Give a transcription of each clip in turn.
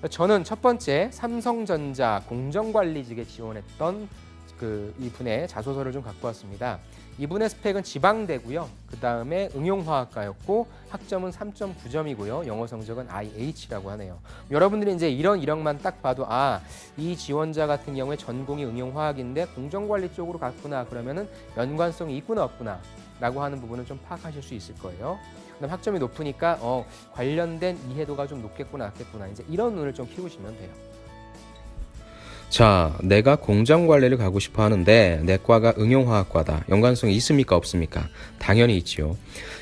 저는 첫 번째 삼성전자 공정관리직에 지원했던 이분의 자소서를 좀 갖고 왔습니다. 이분의 스펙은 지방대고요. 그 다음에 응용화학과였고 학점은 3.9점이고요. 영어 성적은 IH라고 하네요. 여러분들이 이제 이런 이력만 딱 봐도 이 지원자 같은 경우에 전공이 응용화학인데 공정관리 쪽으로 갔구나. 그러면은 연관성이 있구나 없구나 라고 하는 부분을 좀 파악하실 수 있을 거예요. 그다음 학점이 높으니까 관련된 이해도가 좀 높겠구나 낮겠구나 이제 이런 눈을 좀 키우시면 돼요. 자, 내가 공장관리를 가고 싶어 하는데 내 과가 응용화학과다. 연관성이 있습니까? 없습니까? 당연히 있지요.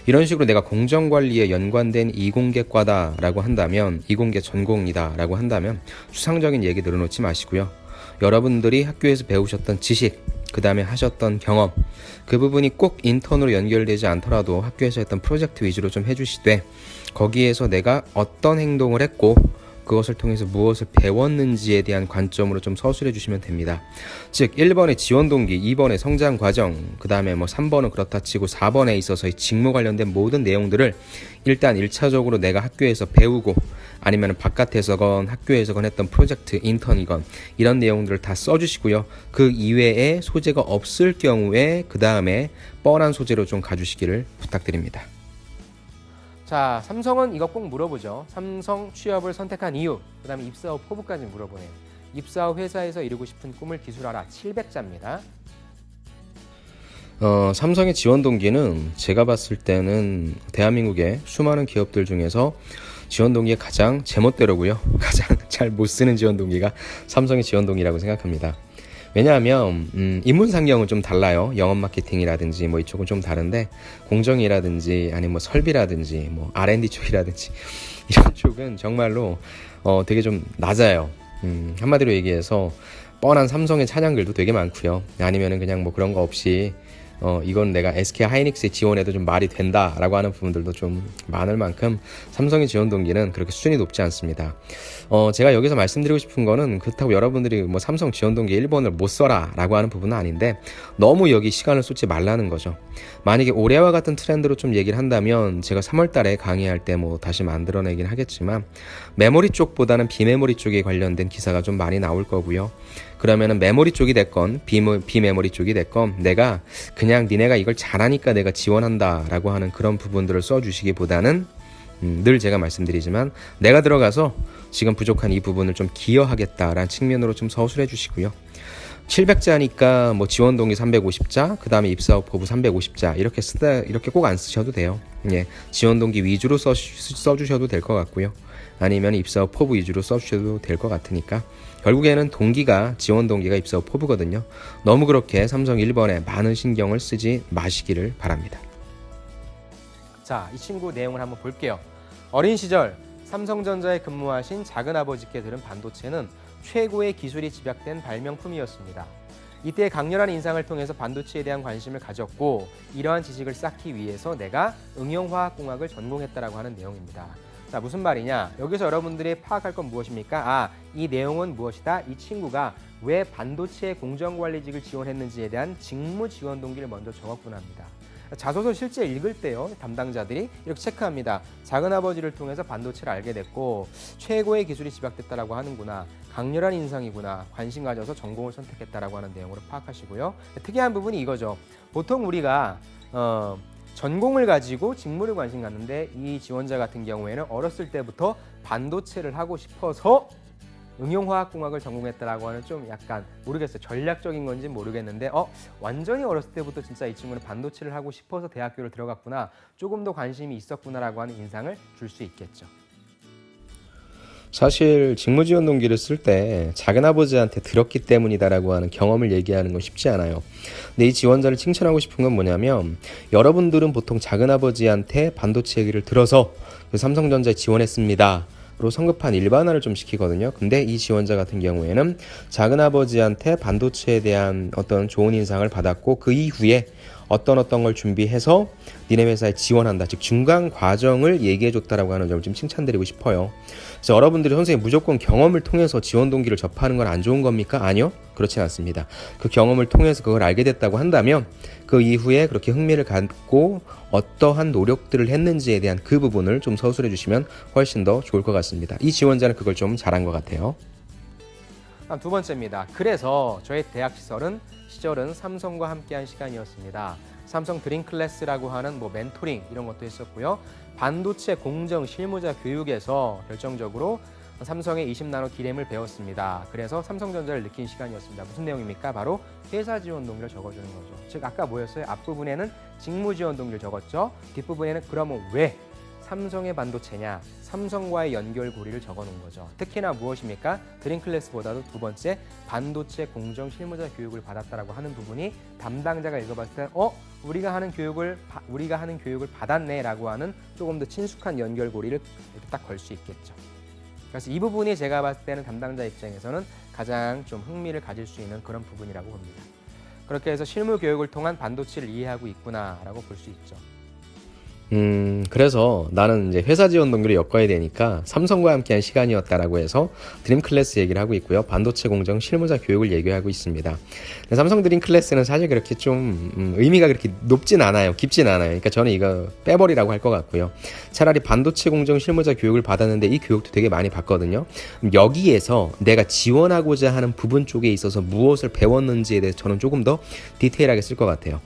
이런 식으로 내가 공정관리에 연관된 이공계과다라고 한다면, 이공계 전공이다라고 한다면 추상적인 얘기 늘어놓지 마시고요. 여러분들이 학교에서 배우셨던 지식, 그 다음에 하셨던 경험, 그 부분이 꼭 인턴으로 연결되지 않더라도 학교에서 했던 프로젝트 위주로 좀 해주시되, 거기에서 내가 어떤 행동을 했고 그것을 통해서 무엇을 배웠는지에 대한 관점으로 좀 서술해 주시면 됩니다. 즉 1번의 지원 동기, 2번의 성장 과정, 그 다음에 3번은 그렇다 치고 4번에 있어서의 직무 관련된 모든 내용들을 일단 1차적으로 내가 학교에서 배우고 아니면 바깥에서건 학교에서건 했던 프로젝트, 인턴이건 이런 내용들을 다 써주시고요. 그 이외에 소재가 없을 경우에 그 다음에 뻔한 소재로 좀 가주시기를 부탁드립니다. 자, 삼성은 이거 꼭 물어보죠. 삼성 취업을 선택한 이유, 그 다음에 입사 후 포부까지 물어보네요. 입사 후 회사에서 이루고 싶은 꿈을 기술하라 700자입니다. 삼성의 지원 동기는 제가 봤을 때는 대한민국의 수많은 기업들 중에서 지원 동기가 가장 제멋대로고요. 가장 잘 못 쓰는 지원 동기가 삼성의 지원 동기라고 생각합니다. 왜냐하면 인문상경은 좀 달라요. 영업 마케팅이라든지 이쪽은 좀 다른데 공정이라든지 아니면 설비라든지 R&D 쪽이라든지 이런 쪽은 정말로 되게 좀 낮아요. 한마디로 얘기해서 뻔한 삼성의 찬양글도 되게 많고요. 아니면은 그냥 그런 거 없이 이건 내가 SK 하이닉스에 지원해도 좀 말이 된다라고 하는 부분들도 좀 많을 만큼 삼성의 지원 동기는 그렇게 수준이 높지 않습니다. 제가 여기서 말씀드리고 싶은 거는 그렇다고 여러분들이 삼성 지원 동기 1번을 못 써라 라고 하는 부분은 아닌데 너무 여기 시간을 쏟지 말라는 거죠. 만약에 올해와 같은 트렌드로 좀 얘기를 한다면 제가 3월 달에 강의할 때 다시 만들어내긴 하겠지만 메모리 쪽보다는 비메모리 쪽에 관련된 기사가 좀 많이 나올 거고요. 그러면은 메모리 쪽이 됐건 비메모리 쪽이 됐건 내가 그냥 니네가 이걸 잘하니까 내가 지원한다 라고 하는 그런 부분들을 써주시기보다는 늘 제가 말씀드리지만 내가 들어가서 지금 부족한 이 부분을 좀 기여하겠다라는 측면으로 좀 서술해 주시고요. 700자니까 지원 동기 350자, 그 다음에 입사 후 포부 350자 이렇게 꼭 안 쓰셔도 돼요. 예, 지원 동기 위주로 써주셔도 될 것 같고요. 아니면 입사 후 포부 위주로 써주셔도 될 것 같으니까 결국에는 지원 동기가 입사 후 포부거든요. 너무 그렇게 삼성 1번에 많은 신경을 쓰지 마시기를 바랍니다. 자, 이 친구 내용을 한번 볼게요. 어린 시절 삼성전자에 근무하신 작은아버지께 들은 반도체는 최고의 기술이 집약된 발명품이었습니다. 이때 강렬한 인상을 통해서 반도체에 대한 관심을 가졌고 이러한 지식을 쌓기 위해서 내가 응용화학공학을 전공했다라고 하는 내용입니다. 자, 무슨 말이냐? 여기서 여러분들이 파악할 건 무엇입니까? 이 내용은 무엇이다? 이 친구가 왜 반도체 공정관리직을 지원했는지에 대한 직무 지원 동기를 먼저 적었구나 합니다. 자소서 실제 읽을 때요, 담당자들이 이렇게 체크합니다. 작은아버지를 통해서 반도체를 알게 됐고 최고의 기술이 집약됐다라고 하는구나, 강렬한 인상이구나, 관심 가져서 전공을 선택했다라고 하는 내용으로 파악하시고요. 특이한 부분이 이거죠. 보통 우리가 전공을 가지고 직무를 관심 갖는데 이 지원자 같은 경우에는 어렸을 때부터 반도체를 하고 싶어서 응용화학공학을 전공했다라고 하는 좀 약간 모르겠어요. 전략적인 건지 모르겠는데 완전히 어렸을 때부터 진짜 이 친구는 반도체를 하고 싶어서 대학교를 들어갔구나, 조금 더 관심이 있었구나라고 하는 인상을 줄 수 있겠죠. 사실 직무지원 동기를 쓸 때 작은아버지한테 들었기 때문이다라고 하는 경험을 얘기하는 건 쉽지 않아요. 근데 이 지원자를 칭찬하고 싶은 건 뭐냐면 여러분들은 보통 작은아버지한테 반도체 얘기를 들어서 삼성전자에 지원했습니다 로 성급한 일반화를 좀 시키거든요. 근데 이 지원자 같은 경우에는 작은아버지한테 반도체에 대한 어떤 좋은 인상을 받았고 그 이후에 어떤 걸 준비해서 니네 회사에 지원한다. 즉 중간 과정을 얘기해줬다라고 하는 점을 좀 칭찬드리고 싶어요. 그래서 여러분들이 선생님 무조건 경험을 통해서 지원 동기를 접하는 건 안 좋은 겁니까? 아니요. 그렇진 않습니다. 그 경험을 통해서 그걸 알게 됐다고 한다면 그 이후에 그렇게 흥미를 갖고 어떠한 노력들을 했는지에 대한 그 부분을 좀 서술해 주시면 훨씬 더 좋을 것 같습니다. 이 지원자는 그걸 좀 잘한 것 같아요. 다음 두 번째입니다. 그래서 저의 대학 시절은 삼성과 함께한 시간이었습니다. 삼성 드림클래스라고 하는 멘토링 이런 것도 했었고요. 반도체 공정 실무자 교육에서 결정적으로 삼성의 20나노 D램을 배웠습니다. 그래서 삼성전자를 느낀 시간이었습니다. 무슨 내용입니까? 바로 회사 지원 동기를 적어주는 거죠. 즉 아까 뭐였어요? 앞부분에는 직무 지원 동기를 적었죠. 뒷부분에는 그러면 왜 삼성의 반도체냐? 삼성과의 연결고리를 적어놓은 거죠. 특히나 무엇입니까? 드림클래스보다도 두 번째 반도체 공정 실무자 교육을 받았다라고 하는 부분이 담당자가 읽어봤을 때 우리가 하는 교육을 받았네라고 하는 조금 더 친숙한 연결고리를 이렇게 딱 걸 수 있겠죠. 그래서 이 부분이 제가 봤을 때는 담당자 입장에서는 가장 좀 흥미를 가질 수 있는 그런 부분이라고 봅니다. 그렇게 해서 실무 교육을 통한 반도체를 이해하고 있구나라고 볼 수 있죠. 그래서 나는 이제 회사 지원 동기를 엮어야 되니까 삼성과 함께한 시간이었다라고 해서 드림클래스 얘기를 하고 있고요. 반도체 공정 실무자 교육을 얘기하고 있습니다. 삼성 드림클래스는 사실 그렇게 좀 의미가 그렇게 높진 않아요. 깊진 않아요. 그러니까 저는 이거 빼버리라고 할 것 같고요. 차라리 반도체 공정 실무자 교육을 받았는데 이 교육도 되게 많이 받거든요. 여기에서 내가 지원하고자 하는 부분 쪽에 있어서 무엇을 배웠는지에 대해서 저는 조금 더 디테일하게 쓸 것 같아요.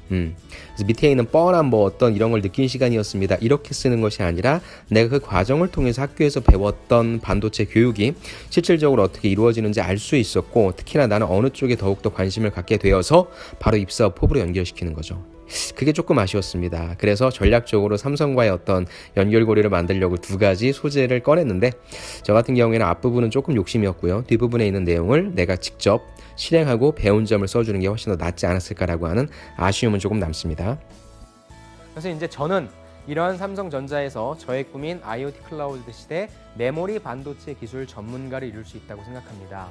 그래서 밑에 있는 뻔한 어떤 이런 걸 느낀 시간이었습니다. 이렇게 쓰는 것이 아니라 내가 그 과정을 통해서 학교에서 배웠던 반도체 교육이 실질적으로 어떻게 이루어지는지 알 수 있었고 특히나 나는 어느 쪽에 더욱더 관심을 갖게 되어서 바로 입사 포부로 연결시키는 거죠. 그게 조금 아쉬웠습니다. 그래서 전략적으로 삼성과의 어떤 연결고리를 만들려고 두 가지 소재를 꺼냈는데 저 같은 경우에는 앞부분은 조금 욕심이었고요. 뒷부분에 있는 내용을 내가 직접 실행하고 배운 점을 써주는 게 훨씬 더 낫지 않았을까라고 하는 아쉬움은 조금 남습니다. 그래서 이제 저는 이러한 삼성전자에서 저의 꿈인 IoT 클라우드 시대 메모리 반도체 기술 전문가를 이룰 수 있다고 생각합니다.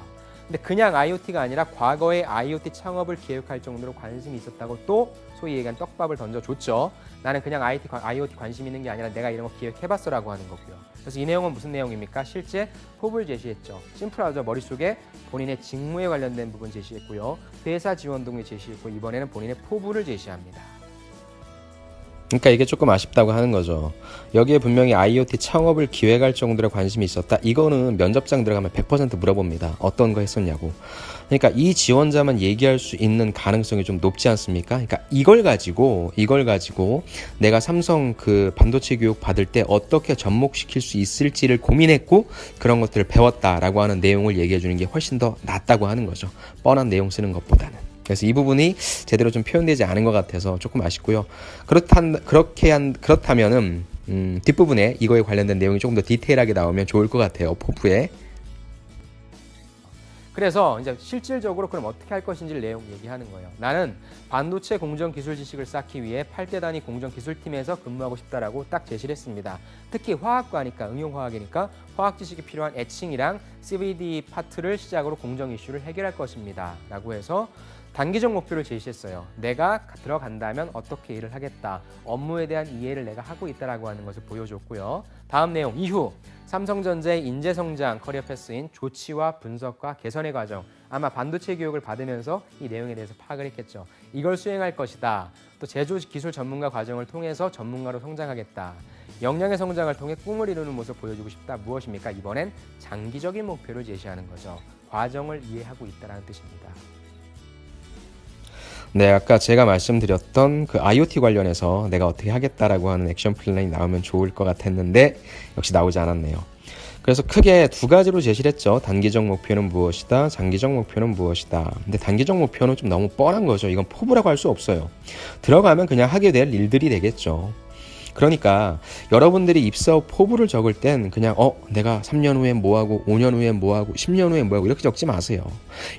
근데 그냥 IoT가 아니라 과거에 IoT 창업을 기획할 정도로 관심이 있었다고 또 소위 얘기한 떡밥을 던져줬죠. 나는 그냥 IoT 관심 있는 게 아니라 내가 이런 거 기획해봤어라고 하는 거고요. 그래서 이 내용은 무슨 내용입니까? 실제 포부를 제시했죠. 심플하죠. 머릿속에 본인의 직무에 관련된 부분 제시했고요. 회사 지원 동기 제시했고 이번에는 본인의 포부를 제시합니다. 그러니까 이게 조금 아쉽다고 하는 거죠. 여기에 분명히 IoT 창업을 기획할 정도로 관심이 있었다. 이거는 면접장 들어가면 100% 물어봅니다. 어떤 거 했었냐고. 그러니까 이 지원자만 얘기할 수 있는 가능성이 좀 높지 않습니까? 그러니까 이걸 가지고 내가 삼성 그 반도체 교육 받을 때 어떻게 접목시킬 수 있을지를 고민했고 그런 것들을 배웠다라고 하는 내용을 얘기해 주는 게 훨씬 더 낫다고 하는 거죠. 뻔한 내용 쓰는 것보다는. 그래서 이 부분이 제대로 좀 표현되지 않은 것 같아서 조금 아쉽고요. 그렇다면은 뒷부분에 이거에 관련된 내용이 조금 더 디테일하게 나오면 좋을 것 같아요. 포부에. 그래서 이제 실질적으로 그럼 어떻게 할 것인지를 내용 얘기하는 거예요. 나는 반도체 공정 기술 지식을 쌓기 위해 8대 단위 공정 기술팀에서 근무하고 싶다라고 딱 제시를 했습니다. 특히 화학과니까 응용화학이니까 화학 지식이 필요한 애칭이랑 CVD 파트를 시작으로 공정 이슈를 해결할 것입니다. 라고 해서 단기적 목표를 제시했어요. 내가 들어간다면 어떻게 일을 하겠다. 업무에 대한 이해를 내가 하고 있다라고 하는 것을 보여줬고요. 다음 내용 이후 삼성전자의 인재성장 커리어 패스인 조치와 분석과 개선의 과정. 아마 반도체 교육을 받으면서 이 내용에 대해서 파악을 했겠죠. 이걸 수행할 것이다. 또 제조 기술 전문가 과정을 통해서 전문가로 성장하겠다. 역량의 성장을 통해 꿈을 이루는 모습을 보여주고 싶다. 무엇입니까? 이번엔 장기적인 목표를 제시하는 거죠. 과정을 이해하고 있다는 뜻입니다. 네, 아까 제가 말씀드렸던 그 IoT 관련해서 내가 어떻게 하겠다라고 하는 액션 플랜이 나오면 좋을 것 같았는데 역시 나오지 않았네요. 그래서 크게 두 가지로 제시를 했죠. 단기적 목표는 무엇이다, 장기적 목표는 무엇이다. 근데 단기적 목표는 좀 너무 뻔한 거죠. 이건 포부라고 할 수 없어요. 들어가면 그냥 하게 될 일들이 되겠죠. 그러니까 여러분들이 입사 후 포부를 적을 땐 그냥 내가 3년 후에 뭐하고 5년 후에 뭐하고 10년 후에 뭐하고 이렇게 적지 마세요.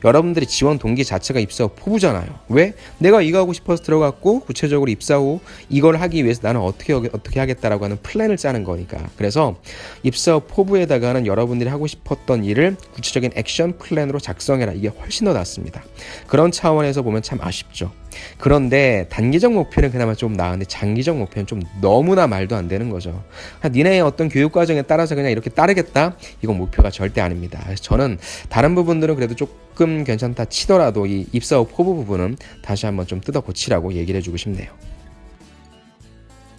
여러분들이 지원 동기 자체가 입사 후 포부잖아요. 왜? 내가 이거 하고 싶어서 들어갔고 구체적으로 입사 후 이걸 하기 위해서 나는 어떻게 하겠다라고 하는 플랜을 짜는 거니까. 그래서 입사 후 포부에다가는 여러분들이 하고 싶었던 일을 구체적인 액션 플랜으로 작성해라. 이게 훨씬 더 낫습니다. 그런 차원에서 보면 참 아쉽죠. 그런데 단기적 목표는 그나마 좀 나은데 장기적 목표는 좀 너무나 말도 안 되는 거죠. 니네의 어떤 교육 과정에 따라서 그냥 이렇게 따르겠다? 이건 목표가 절대 아닙니다. 그래서 저는 다른 부분들은 그래도 조금 괜찮다 치더라도 이 입사 후 포부 부분은 다시 한번 좀 뜯어 고치라고 얘기를 해주고 싶네요.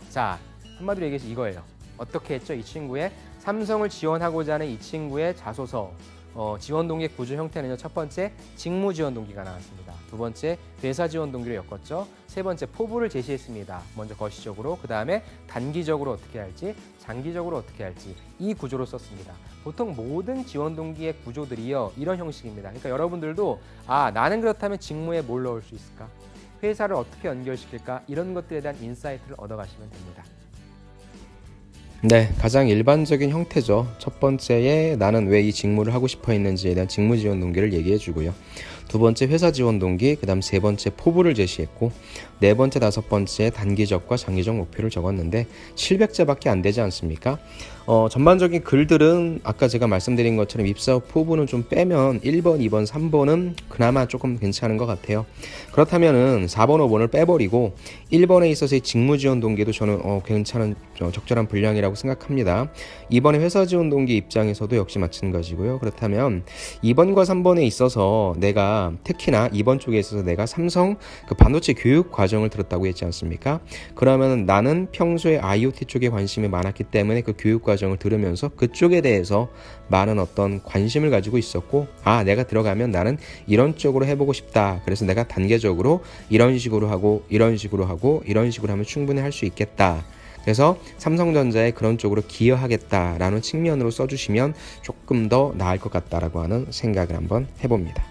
자, 한마디로 얘기해서 이거예요. 어떻게 했죠? 이 친구의 삼성을 지원하고자 하는 이 친구의 자소서 지원 동기 구조 형태는요. 첫 번째 직무 지원 동기가 나왔습니다. 두 번째 회사 지원 동기로 엮었죠. 세 번째 포부를 제시했습니다. 먼저 거시적으로, 그 다음에 단기적으로 어떻게 할지, 장기적으로 어떻게 할지 이 구조로 썼습니다. 보통 모든 지원 동기의 구조들이요 이런 형식입니다. 그러니까 여러분들도 나는 그렇다면 직무에 뭘 넣을 수 있을까? 회사를 어떻게 연결시킬까? 이런 것들에 대한 인사이트를 얻어가시면 됩니다. 네, 가장 일반적인 형태죠. 첫 번째에 나는 왜 이 직무를 하고 싶어 했는지에 대한 직무 지원 동기를 얘기해 주고요. 두 번째 회사 지원 동기, 그 다음 세 번째 포부를 제시했고, 네 번째, 다섯 번째 단기적과 장기적 목표를 적었는데 700자밖에 안 되지 않습니까? 전반적인 글들은 아까 제가 말씀드린 것처럼 입사 후 포부는 좀 빼면 1번, 2번, 3번은 그나마 조금 괜찮은 것 같아요. 그렇다면은 4번, 5번을 빼버리고 1번에 있어서의 직무 지원 동기도 저는 괜찮은 적절한 분량이라고 생각합니다. 2번의 회사 지원 동기 입장에서도 역시 마찬가지고요. 그렇다면 2번과 3번에 있어서 내가 특히나 2번 쪽에 있어서 내가 삼성 그 반도체 교육 과정을 들었다고 했지 않습니까? 그러면 나는 평소에 IoT 쪽에 관심이 많았기 때문에 그 교육 과정을 들으면서 그쪽에 대해서 많은 어떤 관심을 가지고 있었고, 내가 들어가면 나는 이런 쪽으로 해보고 싶다. 그래서 내가 단계적으로 이런 식으로 하고 이런 식으로 하고 이런 식으로 하면 충분히 할 수 있겠다. 그래서 삼성전자에 그런 쪽으로 기여하겠다라는 측면으로 써주시면 조금 더 나을 것 같다라고 하는 생각을 한번 해봅니다.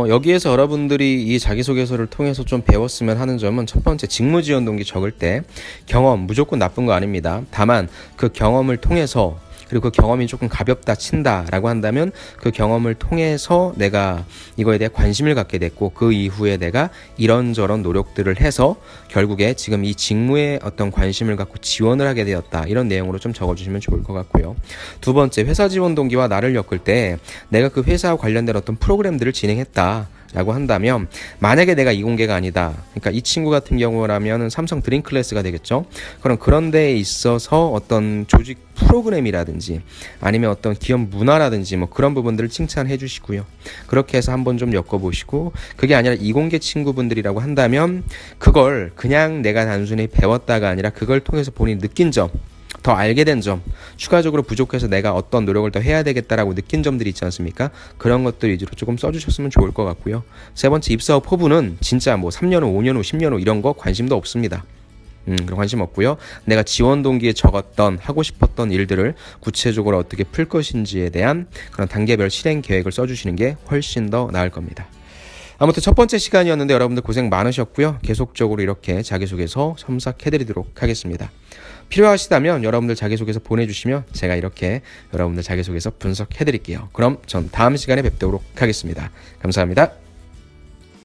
여기에서 여러분들이 이 자기소개서를 통해서 좀 배웠으면 하는 점은 첫 번째 직무 지원 동기 적을 때 경험 무조건 나쁜 거 아닙니다. 다만 그 경험을 통해서 그리고 그 경험이 조금 가볍다 친다라고 한다면 그 경험을 통해서 내가 이거에 대해 관심을 갖게 됐고 그 이후에 내가 이런저런 노력들을 해서 결국에 지금 이 직무에 어떤 관심을 갖고 지원을 하게 되었다. 이런 내용으로 좀 적어주시면 좋을 것 같고요. 두 번째 회사 지원 동기와 나를 엮을 때 내가 그 회사와 관련된 어떤 프로그램들을 진행했다. 라고 한다면 만약에 내가 이공계가 아니다. 그러니까 이 친구 같은 경우라면 삼성 드림클래스가 되겠죠. 그런 데에 있어서 어떤 조직 프로그램이라든지 아니면 어떤 기업 문화라든지 뭐 그런 부분들을 칭찬해 주시고요. 그렇게 해서 한번 좀 엮어보시고, 그게 아니라 이공계 친구분들이라고 한다면 그걸 그냥 내가 단순히 배웠다가 아니라 그걸 통해서 본인이 느낀 점, 더 알게 된 점, 추가적으로 부족해서 내가 어떤 노력을 더 해야 되겠다라고 느낀 점들이 있지 않습니까? 그런 것들 위주로 조금 써주셨으면 좋을 것 같고요. 세 번째 입사 후 포부는 진짜 뭐 3년 후, 5년 후, 10년 후 이런 거 관심도 없습니다. 그런 관심 없고요. 내가 지원 동기에 적었던 하고 싶었던 일들을 구체적으로 어떻게 풀 것인지에 대한 그런 단계별 실행 계획을 써주시는 게 훨씬 더 나을 겁니다. 아무튼 첫 번째 시간이었는데 여러분들 고생 많으셨고요. 계속적으로 이렇게 자기소개서 첨삭해드리도록 하겠습니다. 필요하시다면 여러분들 자기소개서 보내주시면 제가 이렇게 여러분들 자기소개서 분석해드릴게요. 그럼 전 다음 시간에 뵙도록 하겠습니다. 감사합니다.